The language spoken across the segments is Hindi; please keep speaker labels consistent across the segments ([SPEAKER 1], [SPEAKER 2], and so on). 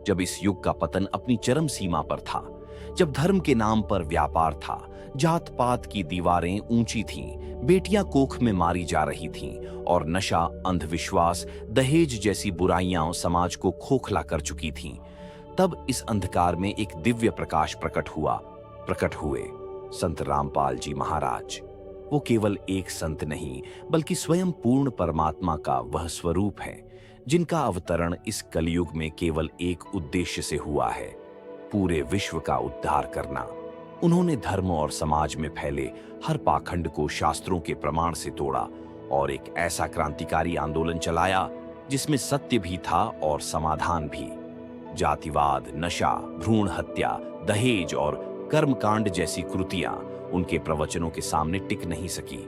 [SPEAKER 1] जब इस युग का पतन अपनी चरम सीमा पर था, जब धर्म के नाम पर व्यापार था, जात पात की दीवारें ऊंची थीं, बेटियां कोख में मारी जा रही थीं और नशा, अंधविश्वास, दहेज जैसी बुराइयां समाज को खोखला कर चुकी थीं, तब इस अंधकार में एक दिव्य प्रकाश प्रकट हुए संत रामपाल जी महाराज। वो केवल एक संत नहीं, बल्कि स्वयं पूर्ण परमात्मा का वह स्वरूप है जिनका अवतरण इस कलयुग में केवल एक उद्देश्य से हुआ है, पूरे विश्व का उद्धार करना। उन्होंने धर्म और समाज में फैले हर पाखंड को शास्त्रों के प्रमाण से तोड़ा और एक ऐसा क्रांतिकारी आंदोलन चलाया जिसमें सत्य भी था और समाधान भी। जातिवाद, नशा, भ्रूण हत्या, दहेज और कर्मकांड जैसी कृतियां उनके प्रवचनों के सामने टिक नहीं सकी।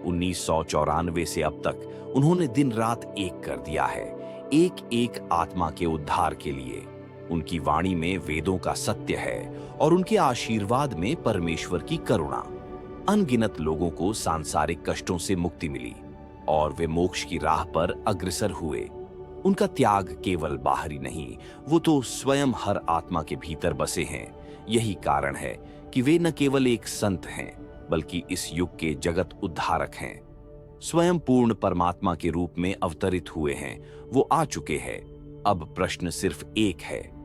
[SPEAKER 1] 1994 से अब तक उन्होंने दिन रात एक कर दिया है, एक एक आत्मा के उद्धार के लिए। उनकी वाणी में वेदों का सत्य है और उनके आशीर्वाद में परमेश्वर की करुणा। अनगिनत लोगों को सांसारिक कष्टों से मुक्ति मिली और वे मोक्ष की राह पर अग्रसर हुए। उनका त्याग केवल बाहरी नहीं, वो तो स्वयं हर आत्मा के भीतर बसे हैं। यही कारण है कि वे न केवल एक संत हैं, बल्कि इस युग के जगत उद्धारक हैं। स्वयं पूर्ण परमात्मा के रूप में अवतरित हुए हैं। वो आ चुके हैं। अब प्रश्न सिर्फ एक है,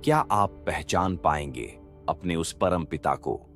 [SPEAKER 1] क्या आप पहचान पाएंगे अपने उस परम पिता को?